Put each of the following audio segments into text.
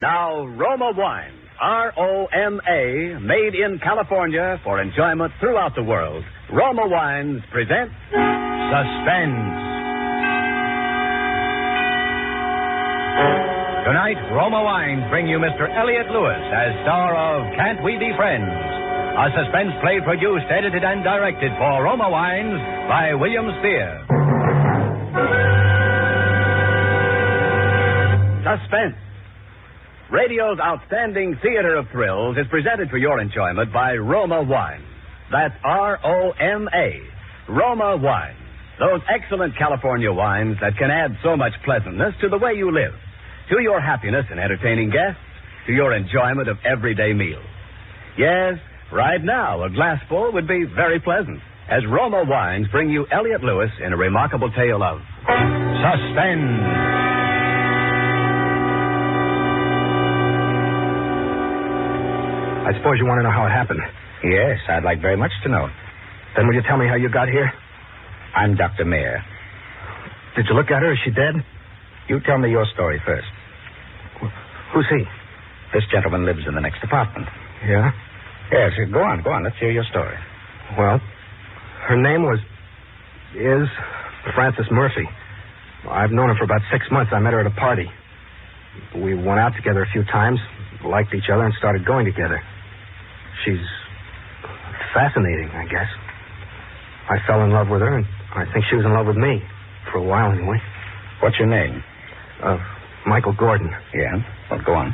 Now, Roma Wine, R-O-M-A, made in California for enjoyment throughout the world. Roma Wines present Suspense. Tonight, Roma Wines bring you Mr. Elliot Lewis as star of Can't We Be Friends? A suspense play produced, edited, and directed for Roma Wines by William Spear. Suspense. Radio's outstanding theater of thrills is presented for your enjoyment by Roma Wine. That's R-O-M-A. Roma Wine. Those excellent California wines that can add so much pleasantness to the way you live, to your happiness in entertaining guests, to your enjoyment of everyday meals. Yes, right now, a glassful would be very pleasant, as Roma Wines bring you Elliot Lewis in a remarkable tale of Suspense. I suppose you want to know how it happened. Yes, I'd like very much to know. Then will you tell me how you got here? I'm Dr. Mayer. Did you look at her? Is she dead? You tell me your story first. Who's he? This gentleman lives in the next apartment. Yeah? Yes, go on. Let's hear your story. Well, her name is Frances Murphy. I've known her for about 6 months. I met her at a party. We went out together a few times, liked each other, and started going together. She's fascinating, I guess. I fell in love with her, and I think she was in love with me. For a while, anyway. What's your name? Michael Gordon. Yeah? Well, go on.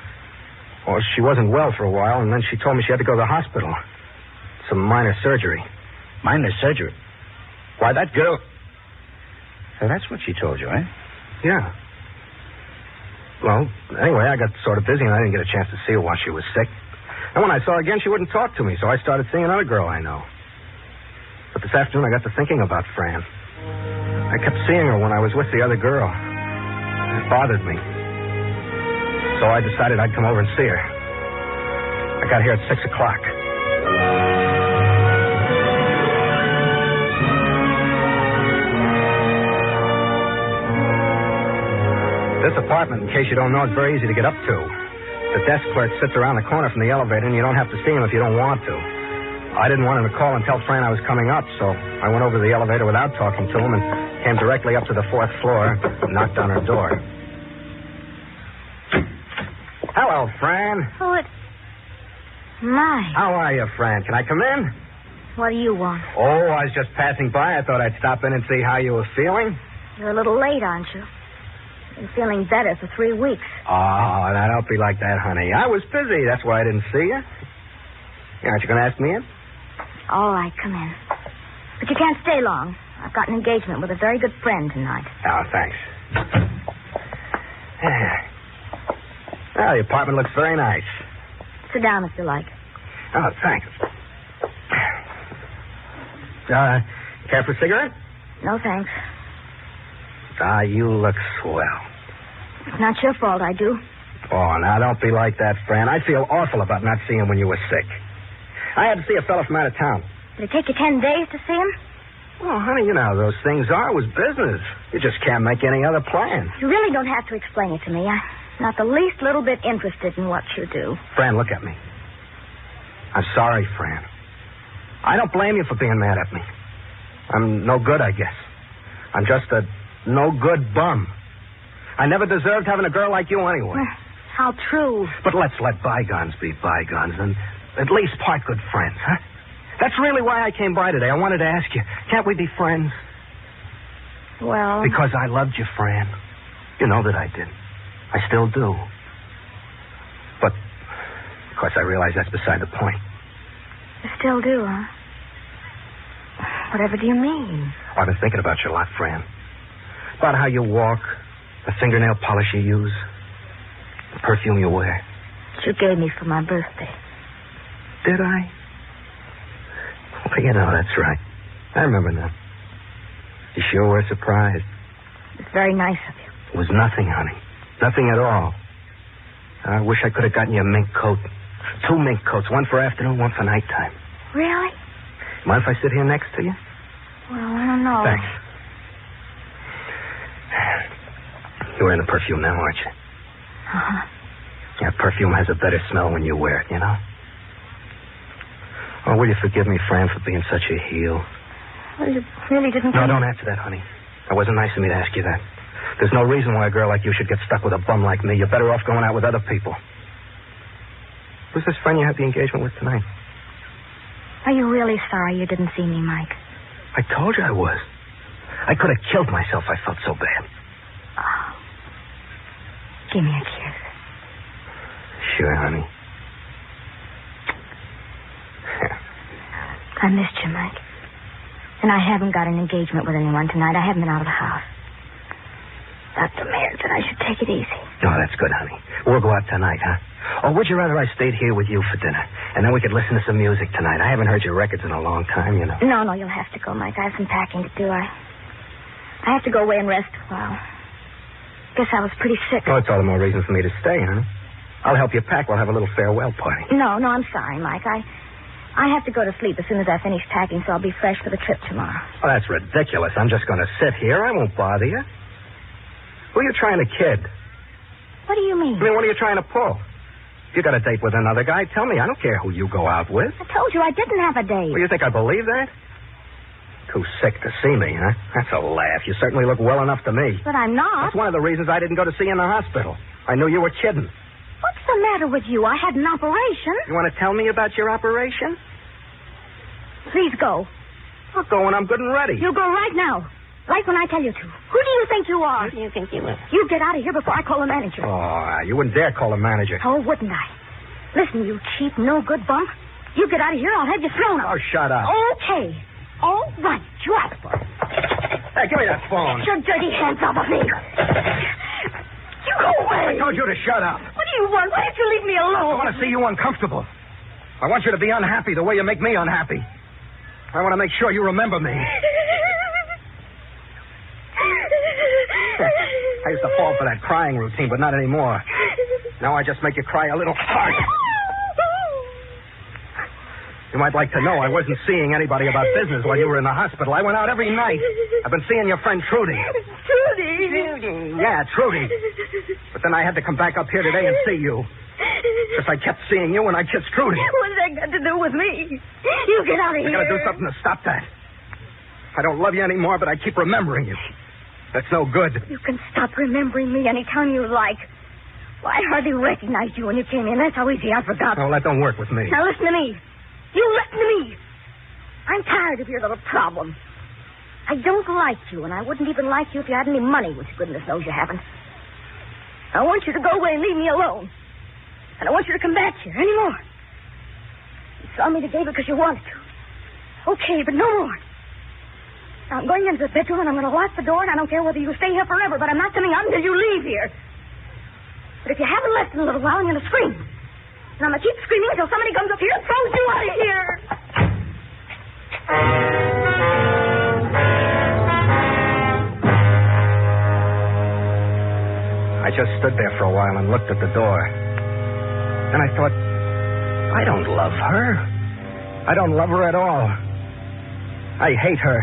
Well, she wasn't well for a while, and then she told me she had to go to the hospital. Some minor surgery. Minor surgery? Why, that girl... So that's what she told you, eh? Yeah. Well, anyway, I got sort of busy, and I didn't get a chance to see her while she was sick. And when I saw her again, she wouldn't talk to me, so I started seeing another girl I know. But this afternoon, I got to thinking about Fran. I kept seeing her when I was with the other girl. It bothered me. So I decided I'd come over and see her. I got here at 6 o'clock. This apartment, in case you don't know, is very easy to get up to. The desk clerk sits around the corner from the elevator, and you don't have to see him if you don't want to. I didn't want him to call and tell Fran I was coming up, so I went over to the elevator without talking to him and came directly up to the 4th floor and knocked on her door. Hello, Fran. Oh, My. How are you, Fran? Can I come in? What do you want? Oh, I was just passing by. I thought I'd stop in and see how you were feeling. You're a little late, aren't you? Been feeling better for 3 weeks. Oh, now don't be like that, honey. I was busy. That's why I didn't see you. Aren't you going to ask me in? All right, come in. But you can't stay long. I've got an engagement with a very good friend tonight. Oh, thanks. Well, the apartment looks very nice. Sit down if you like. Oh, thanks. Care for a cigarette? No, thanks. You look swell. It's not your fault, I do. Oh, now don't be like that, Fran. I feel awful about not seeing him when you were sick. I had to see a fellow from out of town. Did it take you 10 days to see him? Oh, honey, you know how those things are. It was business. You just can't make any other plan. You really don't have to explain it to me. I'm not the least little bit interested in what you do. Fran, look at me. I'm sorry, Fran. I don't blame you for being mad at me. I'm no good, I guess. I'm just a no-good bum. I never deserved having a girl like you anyway. How true. But let's let bygones be bygones and at least part good friends, huh? That's really why I came by today. I wanted to ask you, can't we be friends? Well... Because I loved you, Fran. You know that I did. I still do. But, of course, I realize that's beside the point. You still do, huh? Whatever do you mean? I've been thinking about you a lot, Fran. About how you walk, the fingernail polish you use, the perfume you wear. You gave me for my birthday. Did I? Well, you know, that's right. I remember now. You sure were surprised. It's very nice of you. It was nothing, honey. Nothing at all. I wish I could have gotten you a mink coat. 2 mink coats, one for afternoon, one for nighttime. Really? Mind if I sit here next to you? Well, I don't know. Thanks. You're wearing the perfume now, aren't you? Uh-huh. Yeah, perfume has a better smell when you wear it, you know? Oh, will you forgive me, Fran, for being such a heel? Well, you really didn't... No, don't answer that, honey. It wasn't nice of me to ask you that. There's no reason why a girl like you should get stuck with a bum like me. You're better off going out with other people. Who's this friend you had the engagement with tonight? Are you really sorry you didn't see me, Mike? I told you I was. I could have killed myself. I felt so bad. Oh. Give me a kiss. Sure, honey. I missed you, Mike. And I haven't got an engagement with anyone tonight. I haven't been out of the house. Dr. Mayer said I should take it easy. Oh, that's good, honey. We'll go out tonight, huh? Or would you rather I stayed here with you for dinner? And then we could listen to some music tonight. I haven't heard your records in a long time, you know. No, you'll have to go, Mike. I have some packing to do. I have to go away and rest a while. Guess I was pretty sick. Oh, it's all the more reason for me to stay, honey. I'll help you pack. We'll have a little farewell party. No, I'm sorry, Mike. I have to go to sleep as soon as I finish packing, so I'll be fresh for the trip tomorrow. Oh, that's ridiculous. I'm just going to sit here. I won't bother you. Who are you trying to kid? What do you mean? I mean, what are you trying to pull? If you got a date with another guy, tell me. I don't care who you go out with. I told you I didn't have a date. Well, you think I believe that? Too sick to see me, huh? That's a laugh. You certainly look well enough to me. But I'm not. That's one of the reasons I didn't go to see you in the hospital. I knew you were kidding. What's the matter with you? I had an operation. You want to tell me about your operation? Please go. I'll go when I'm good and ready. You go right now. Right when I tell you to. Who do you think you are? Who do you think you are? You get out of here before I call the manager. Oh, you wouldn't dare call the manager. Oh, wouldn't I? Listen, you cheap, no-good bum. You get out of here, I'll have you thrown out. Oh, shut up. Okay. All right, drop it. Hey, give me that phone. Get your dirty hands off of me. You go away. I told you to shut up. What do you want? Why don't you leave me alone? I want to see you uncomfortable. I want you to be unhappy the way you make me unhappy. I want to make sure you remember me. I used to fall for that crying routine, but not anymore. Now I just make you cry a little hard. You might like to know I wasn't seeing anybody about business while you were in the hospital. I went out every night. I've been seeing your friend Trudy. Trudy? Yeah, Trudy. But then I had to come back up here today and see you. Because I kept seeing you when I kissed Trudy. What's that got to do with me? You get out of here. I gotta do something to stop that. I don't love you anymore, but I keep remembering you. That's no good. You can stop remembering me anytime you like. Well, I hardly recognized you when you came in. That's how easy I forgot. Oh, that don't work with me. Now listen to me. You listen to me. I'm tired of your little problem. I don't like you, and I wouldn't even like you if you had any money, which goodness knows you haven't. I want you to go away and leave me alone. And I want you to come back here anymore. You saw me today because you wanted to. Okay, but no more. Now, I'm going into the bedroom, and I'm going to lock the door, and I don't care whether you stay here forever, but I'm not coming out until you leave here. But if you haven't left in a little while, I'm going to scream. And I'm going to keep screaming until somebody comes up here and throws you out of here. I just stood there for a while and looked at the door. And I thought, I don't love her. I don't love her at all. I hate her.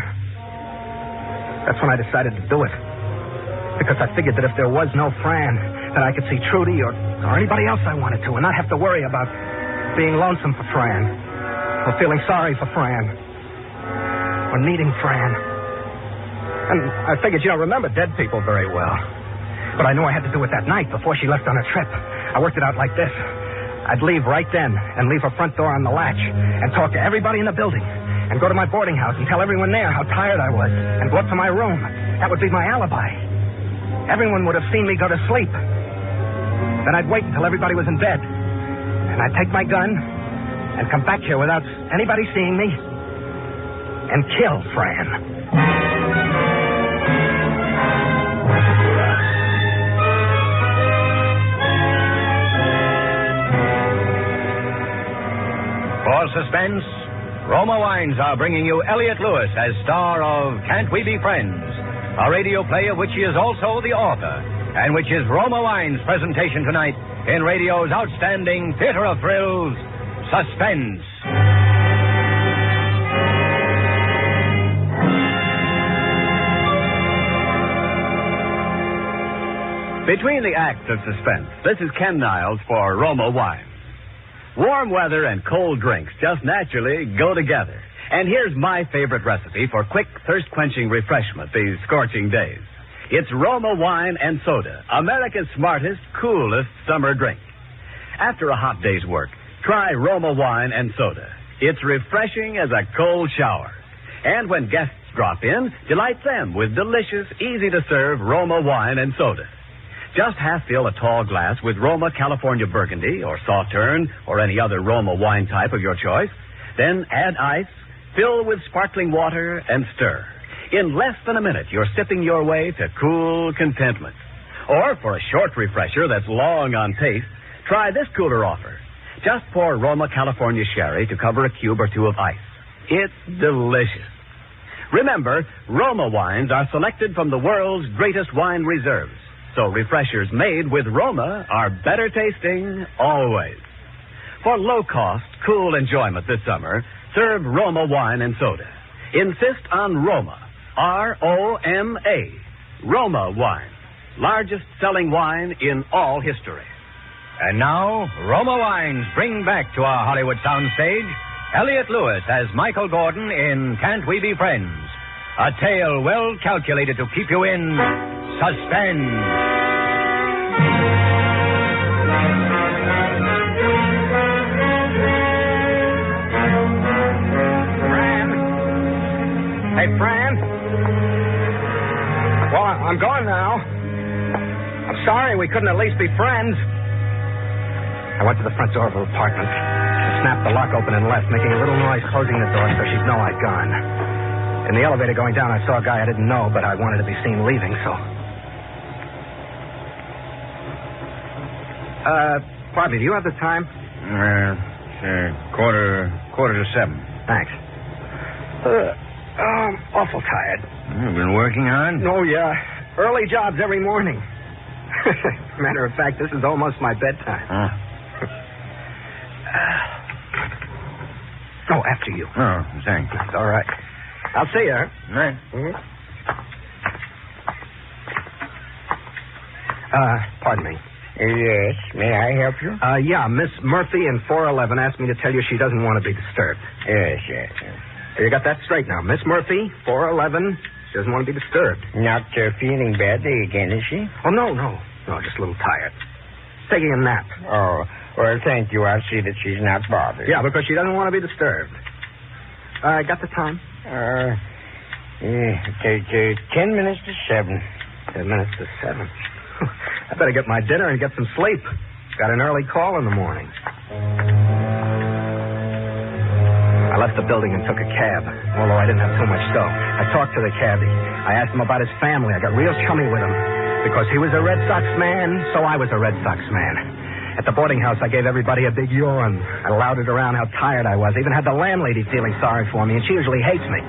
That's when I decided to do it. Because I figured that if there was no Fran, that I could see Trudy or anybody else I wanted to and not have to worry about being lonesome for Fran or feeling sorry for Fran or needing Fran. And I figured you don't remember dead people very well. But I knew I had to do it that night before she left on her trip. I worked it out like this. I'd leave right then and leave her front door on the latch and talk to everybody in the building and go to my boarding house and tell everyone there how tired I was and go up to my room. That would be my alibi. Everyone would have seen me go to sleep. Then I'd wait until everybody was in bed. And I'd take my gun and come back here without anybody seeing me and kill Fran. For Suspense, Roma Wines are bringing you Elliot Lewis as star of Can't We Be Friends, a radio play of which he is also the author, and which is Roma Wines' presentation tonight in radio's outstanding theater of thrills, Suspense. Between the acts of Suspense, this is Ken Niles for Roma Wine. Warm weather and cold drinks just naturally go together. And here's my favorite recipe for quick, thirst-quenching refreshment these scorching days. It's Roma Wine and Soda, America's smartest, coolest summer drink. After a hot day's work, try Roma Wine and Soda. It's refreshing as a cold shower. And when guests drop in, delight them with delicious, easy-to-serve Roma Wine and Soda. Just half-fill a tall glass with Roma California Burgundy or Sauterne or any other Roma wine type of your choice. Then add ice, fill with sparkling water, and stir. In less than a minute, you're sipping your way to cool contentment. Or for a short refresher that's long on taste, try this cooler offer. Just pour Roma California Sherry to cover a cube or two of ice. It's delicious. Remember, Roma wines are selected from the world's greatest wine reserves. So refreshers made with Roma are better tasting always. For low-cost, cool enjoyment this summer, serve Roma Wine and Soda. Insist on Roma, R-O-M-A, Roma Wine. Largest selling wine in all history. And now, Roma Wines bring back to our Hollywood soundstage Elliot Lewis as Michael Gordon in Can't We Be Friends? A tale well calculated to keep you in suspense. Hey, Fran. Well, I'm going now. I'm sorry we couldn't at least be friends. I went to the front door of her apartment and snapped the lock open and left, making a little noise closing the door so she'd know I'd gone. In the elevator going down, I saw a guy I didn't know, but I wanted to be seen leaving, so... Pardon me, do you have the time? Quarter to 7. Thanks. I'm awful tired. You've been working hard? Oh, yeah. Early jobs every morning. Matter of fact, this is almost my bedtime. Huh? Oh, after you. Oh, thanks. That's all right. I'll see you. Right. Mm-hmm. Pardon me. Yes, may I help you? Yeah, Miss Murphy in 411 asked me to tell you she doesn't want to be disturbed. Yes. You got that straight now. Miss Murphy, 411, she doesn't want to be disturbed. Not feeling badly again, is she? Oh, no, just a little tired. Taking a nap. Oh, well, thank you. I'll see that she's not bothered. Yeah, because she doesn't want to be disturbed. Got the time? 10 minutes to 7. 10 minutes to 7. I better get my dinner and get some sleep. Got an early call in the morning. I left the building and took a cab, although I didn't have too much dough. I talked to the cabbie. I asked him about his family. I got real chummy with him. Because he was a Red Sox man, so I was a Red Sox man. At the boarding house, I gave everybody a big yawn. I lauded around how tired I was. I even had the landlady feeling sorry for me, and she usually hates me.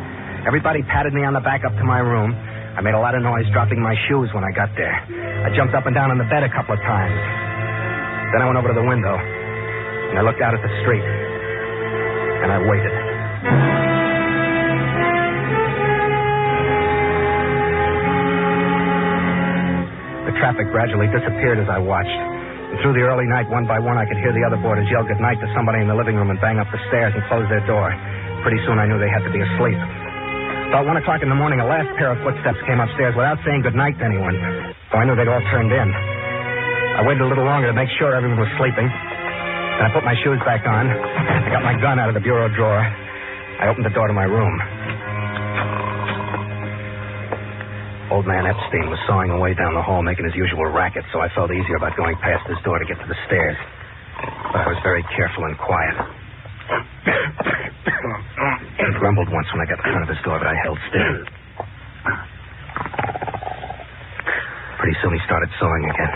Everybody patted me on the back up to my room. I made a lot of noise dropping my shoes when I got there. I jumped up and down on the bed a couple of times. Then I went over to the window, and I looked out at the street, and I waited. The traffic gradually disappeared as I watched. And through the early night, one by one, I could hear the other boarders yell goodnight to somebody in the living room and bang up the stairs and close their door. Pretty soon I knew they had to be asleep. About 1 o'clock in the morning, a last pair of footsteps came upstairs without saying goodnight to anyone. So I knew they'd all turned in. I waited a little longer to make sure everyone was sleeping. Then I put my shoes back on. I got my gun out of the bureau drawer. I opened the door to my room. Old man Epstein was sawing away down the hall, making his usual racket, so I felt easier about going past his door to get to the stairs. But I was very careful and quiet. He grumbled once when I got in front of his door, but I held still. Pretty soon he started sawing again.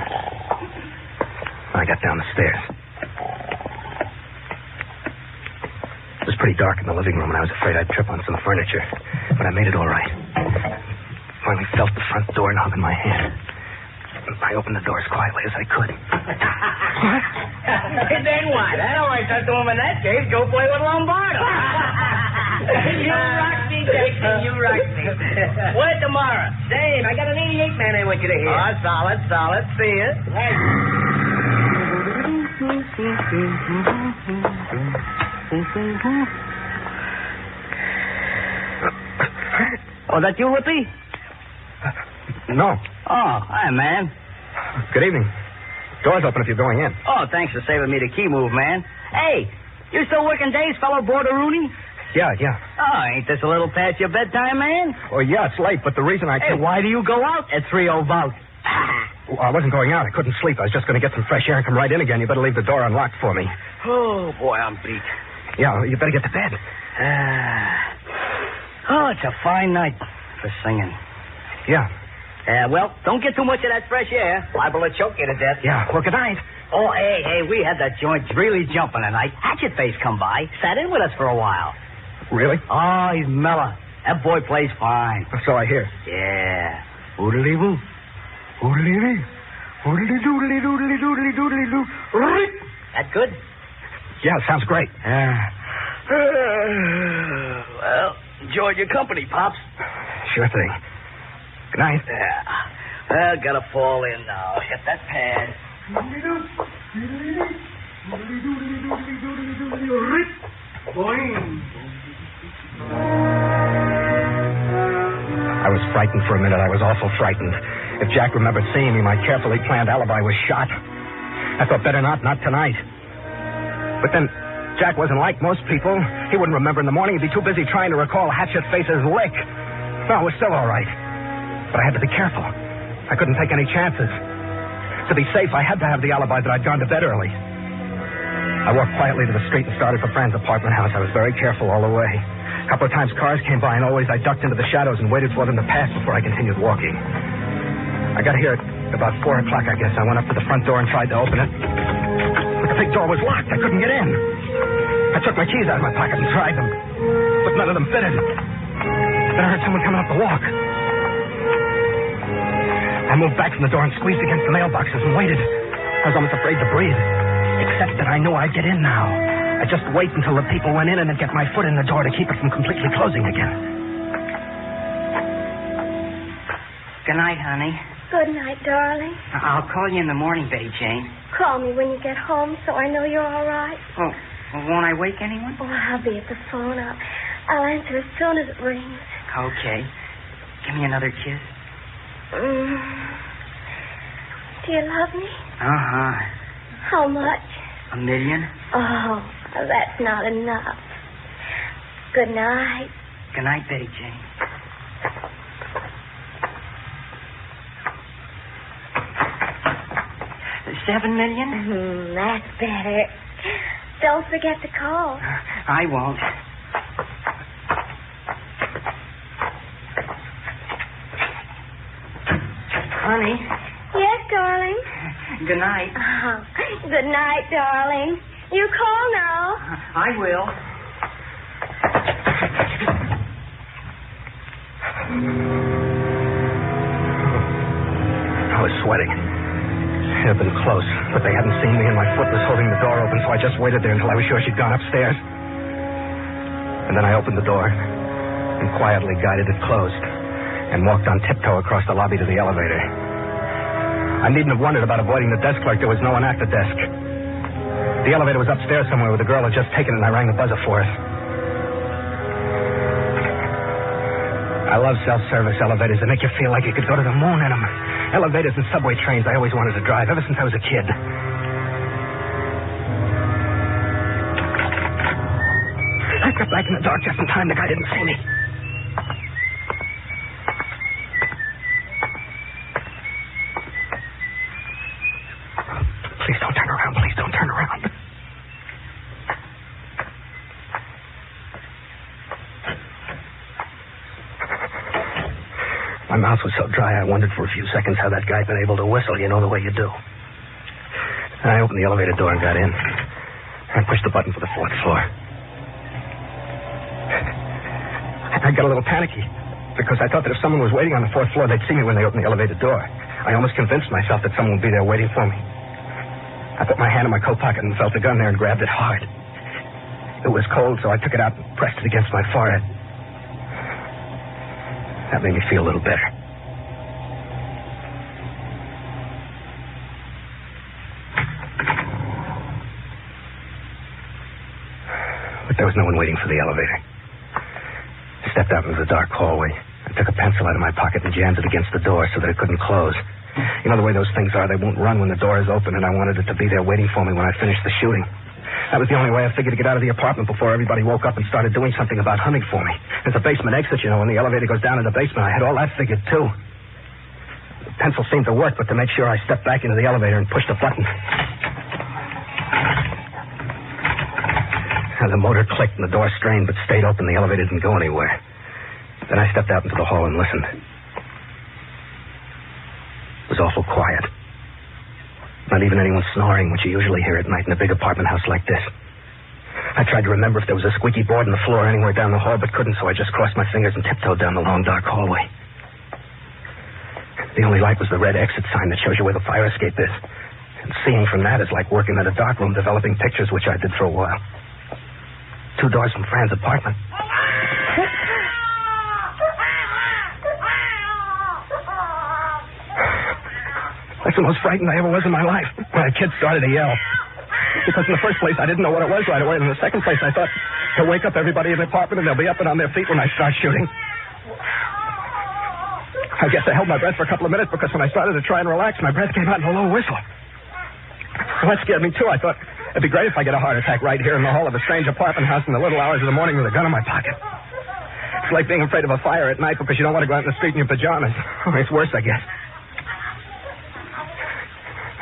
I got down the stairs. It was pretty dark in the living room, and I was afraid I'd trip on some furniture. But I made it all right. Finally felt the front door knob in my hand. I opened the door as quietly as I could. Then what? I don't want to touch the woman in that case. Go play with Lombardo. You rock me, Jackson. You rock me. Where tomorrow? Dave, I got an 88 man I want you to hear. Oh, solid. See you. Oh, that you, Whippy? No. Oh, hi, man. Good evening. Door's open if you're going in. Oh, thanks for saving me the key move, man. Hey, you still working days, fellow Borderooney? Yeah. Oh, ain't this a little past your bedtime, man? Oh, yeah, it's late, but the reason I Hey, can't... why do you go out at 3:00 about? Well, I wasn't going out. I couldn't sleep. I was just going to get some fresh air and come right in again. You better leave the door unlocked for me. Oh, boy, I'm beat. Yeah, you better get to bed. Oh, it's a fine night for singing. Yeah. Well, don't get too much of that fresh air. Liable to choke you to death. Yeah, well, good night. Oh, hey, we had that joint really jumping tonight. Hatchet Face come by, sat in with us for a while. Really? Oh, he's mellow. That boy plays fine. So I hear. Yeah. Oodly-boo. Oodly-dee. Oodly-doodly-doodly-doodly-doodly-doo. That good? Yeah, sounds great. Well, enjoy your company, Pops. Sure thing. Good night. Yeah. Well, gotta fall in now. Hit that pad. I was frightened for a minute. I was awful frightened. If Jack remembered seeing me, my carefully planned alibi was shot. I thought better not tonight. But then, Jack wasn't like most people. He wouldn't remember in the morning. He'd be too busy trying to recall Hatchet Face's lick. No, it was still all right. But I had to be careful. I couldn't take any chances. To be safe, I had to have the alibi that I'd gone to bed early. I walked quietly to the street and started for Fran's apartment house. I was very careful all the way. A couple of times cars came by, and always I ducked into the shadows and waited for them to pass before I continued walking. I got here at about 4 o'clock, I guess. I went up to the front door and tried to open it. But the big door was locked. I couldn't get in. I took my keys out of my pocket and tried them. But none of them fitted. Then I heard someone coming up the walk. I moved back from the door and squeezed against the mailboxes and waited. I was almost afraid to breathe. Except that I knew I'd get in now. I'd just wait until the people went in and then get my foot in the door to keep it from completely closing again. Good night, honey. Good night, darling. I'll call you in the morning, Betty Jane. Call me when you get home so I know you're all right. Oh, well, won't I wake anyone? Oh, I'll be at the phone. I'll answer as soon as it rings. Okay. Give me another kiss. Do you love me? Uh-huh. How much? 1 million. Oh, that's not enough. Good night. Good night, Betty Jane. $7 million? That's better. Don't forget to call. I won't. Honey. Yes, darling. Good night. Oh, good night, darling. You call now. I will. I was sweating. It had been close, but they hadn't seen me, and my foot was holding the door open, so I just waited there until I was sure she'd gone upstairs. And then I opened the door and quietly guided it closed and walked on tiptoe across the lobby to the elevator. I needn't have wondered about avoiding the desk clerk. There was no one at the desk. The elevator was upstairs somewhere where the girl had just taken it, and I rang the buzzer for it. I love self-service elevators. They make you feel like you could go to the moon in them. Elevators and subway trains I always wanted to drive ever since I was a kid. I got back in the dark just in time. The guy didn't see me. Please don't turn around. Please don't turn around. My mouth was so dry, I wondered for a few seconds how that guy had been able to whistle. You know the way you do. And I opened the elevator door and got in. I pushed the button for the 4th floor. I got a little panicky because I thought that if someone was waiting on the 4th floor, they'd see me when they opened the elevator door. I almost convinced myself that someone would be there waiting for me. I put my hand in my coat pocket and felt the gun there and grabbed it hard. It was cold, so I took it out and pressed it against my forehead. That made me feel a little better. But there was no one waiting for the elevator. I stepped out into the dark hallway. I took a pencil out of my pocket and jammed it against the door so that it couldn't close. You know the way those things are, they won't run when the door is open, and I wanted it to be there waiting for me when I finished the shooting. That was the only way I figured to get out of the apartment before everybody woke up and started doing something about hunting for me. There's a basement exit, you know, when the elevator goes down in the basement. I had all that figured, too. The pencil seemed to work, but to make sure, I stepped back into the elevator and pushed a button. And the motor clicked and the door strained, but stayed open. The elevator didn't go anywhere. Then I stepped out into the hall and listened. It was awful quiet. Not even anyone snoring, which you usually hear at night in a big apartment house like this. I tried to remember if there was a squeaky board in the floor anywhere down the hall, but couldn't, so I just crossed my fingers and tiptoed down the long, dark hallway. The only light was the red exit sign that shows you where the fire escape is. And seeing from that is like working at a darkroom developing pictures, which I did for a while. 2 doors from Fran's apartment. That's the most frightened I ever was in my life. When a kid started to yell. Because in the first place, I didn't know what it was right away. And in the second place, I thought he'll wake up everybody in the apartment and they'll be up and on their feet when I start shooting. I guess I held my breath for a couple of minutes because when I started to try and relax, my breath came out in a low whistle. Well, that scared me, too. I thought it'd be great if I get a heart attack right here in the hall of a strange apartment house in the little hours of the morning with a gun in my pocket. It's like being afraid of a fire at night because you don't want to go out in the street in your pajamas. It's worse, I guess.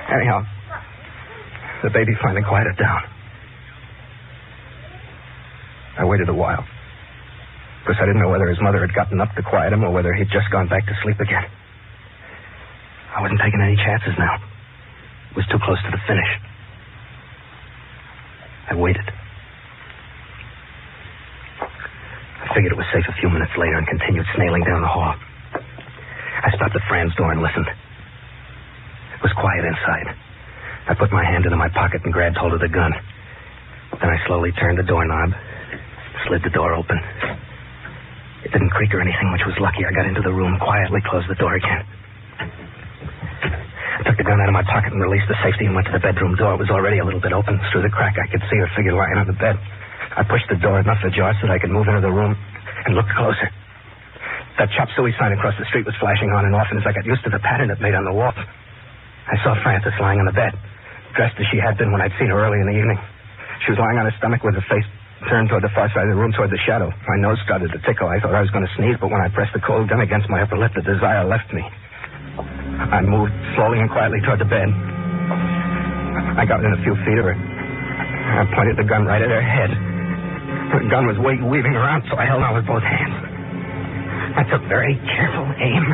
Anyhow, the baby finally quieted down. I waited a while. Because I didn't know whether his mother had gotten up to quiet him or whether he'd just gone back to sleep again. I wasn't taking any chances now. It was too close to the finish. I waited. I figured it was safe a few minutes later and continued snailing down the hall. I stopped at Fran's door and listened. It was quiet inside. I put my hand into my pocket and grabbed hold of the gun. Then I slowly turned the doorknob, slid the door open. It didn't creak or anything, which was lucky. I got into the room, quietly closed the door again. I took the gun out of my pocket and released the safety and went to the bedroom door. It was already a little bit open. Through the crack, I could see her figure lying on the bed. I pushed the door enough ajar so that I could move into the room and look closer. That chop suey sign across the street was flashing on and off, and as I got used to the pattern it made on the wall, I saw Frances lying on the bed, dressed as she had been when I'd seen her early in the evening. She was lying on her stomach with her face turned toward the far side of the room, toward the shadow. My nose started to tickle. I thought I was going to sneeze, but when I pressed the cold gun against my upper lip, the desire left me. I moved slowly and quietly toward the bed. I got within a few feet of her. I pointed the gun right at her head. The gun was weaving around, so I held on with both hands. I took very careful aim.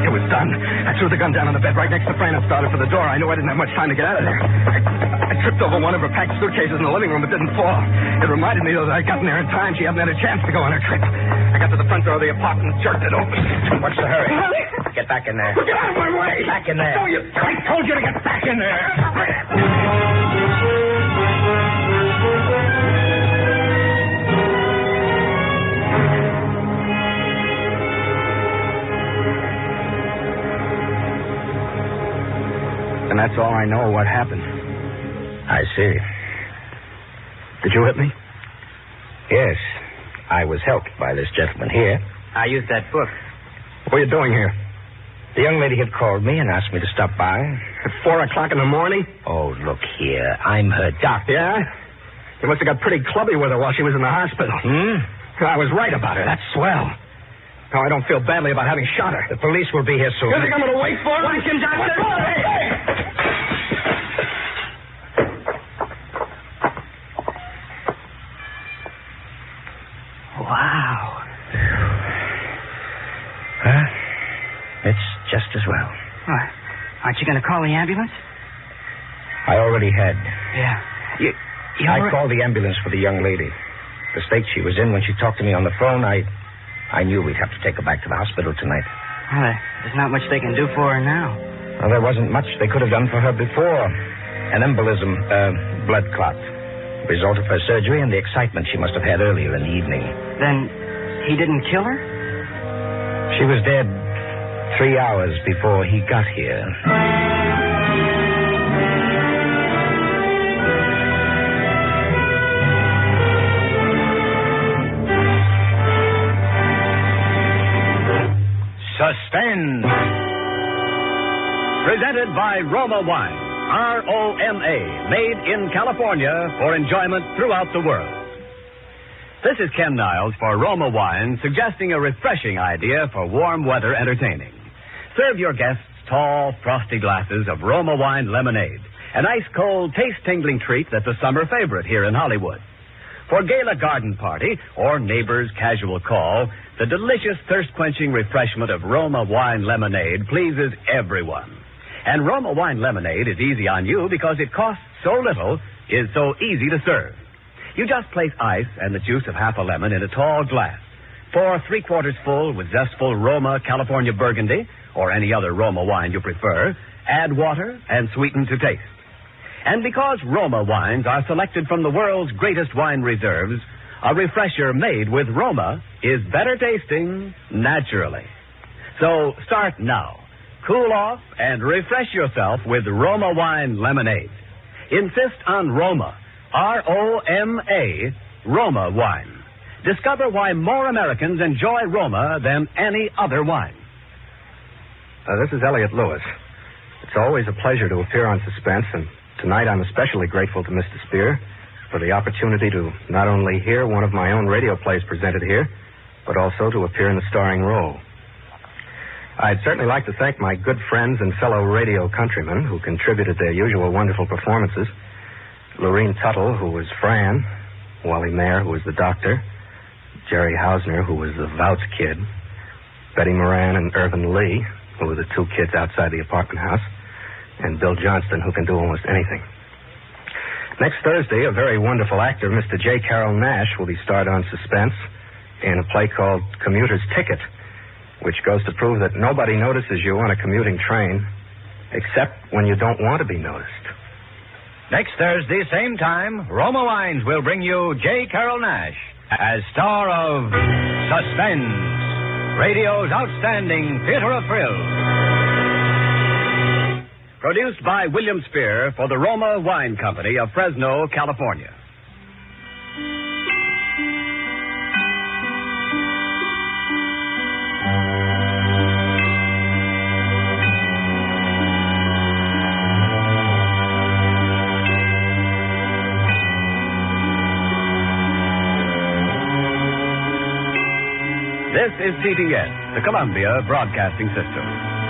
It was done. I threw the gun down on the bed right next to Fran and started for the door. I knew I didn't have much time to get out of there. I tripped over one of her packed suitcases in the living room, but didn't fall. It reminded me, though, that I'd gotten there in time. She hadn't had a chance to go on her trip. I got to the front door of the apartment and jerked it open. What's the hurry? Get back in there. Get out of my way! Back in there. No, I told you to get back in there! And that's all I know of what happened. I see. Did you hit me? Yes. I was helped by this gentleman here. I used that book. What are you doing here? The young lady had called me and asked me to stop by. At 4 o'clock in the morning? Oh, look here. I'm her doctor. Yeah? You must have got pretty clubby with her while she was in the hospital. I was right about her. That's swell. Now, I don't feel badly about having shot her. The police will be here soon. You think I'm going to wait for her? Wow. Huh? It's just as well. What? Aren't you going to call the ambulance? I already had. Yeah. I called the ambulance for the young lady. The state she was in when she talked to me on the phone, I I knew we'd have to take her back to the hospital tonight. Well, there's not much they can do for her now. Well, there wasn't much they could have done for her before. An embolism, blood clot. Result of her surgery and the excitement she must have had earlier in the evening. Then he didn't kill her? She was dead 3 hours before he got here. Suspense. Presented by Roma Wine. R-O-M-A. Made in California for enjoyment throughout the world. This is Ken Niles for Roma Wine, suggesting a refreshing idea for warm weather entertaining. Serve your guests tall, frosty glasses of Roma Wine lemonade, an ice-cold, taste-tingling treat that's a summer favorite here in Hollywood. For gala garden party or neighbor's casual call, the delicious thirst-quenching refreshment of Roma Wine lemonade pleases everyone. And Roma Wine lemonade is easy on you because it costs so little, is so easy to serve. You just place ice and the juice of half a lemon in a tall glass. Pour 3/4 full with zestful Roma California Burgundy or any other Roma wine you prefer. Add water and sweeten to taste. And because Roma wines are selected from the world's greatest wine reserves, a refresher made with Roma is better tasting naturally. So start now. Cool off and refresh yourself with Roma Wine lemonade. Insist on Roma. R-O-M-A, Roma Wine. Discover why more Americans enjoy Roma than any other wine. This is Elliot Lewis. It's always a pleasure to appear on Suspense, and tonight I'm especially grateful to Mr. Spear for the opportunity to not only hear one of my own radio plays presented here, but also to appear in the starring role. I'd certainly like to thank my good friends and fellow radio countrymen who contributed their usual wonderful performances. Lorene Tuttle, who was Fran, Wally Mayer, who was the doctor, Jerry Hausner, who was the Vouts kid, Betty Moran and Irvin Lee, who were the 2 kids outside the apartment house, and Bill Johnston, who can do almost anything. Next Thursday, a very wonderful actor, Mr. J. Carroll Nash, will be starred on Suspense in a play called Commuter's Ticket, which goes to prove that nobody notices you on a commuting train, except when you don't want to be noticed. Next Thursday, same time, Roma Wines will bring you J. Carroll Nash as star of Suspense, radio's outstanding theater of thrills. Produced by William Spear for the Roma Wine Company of Fresno, California. This is CBS, the Columbia Broadcasting System.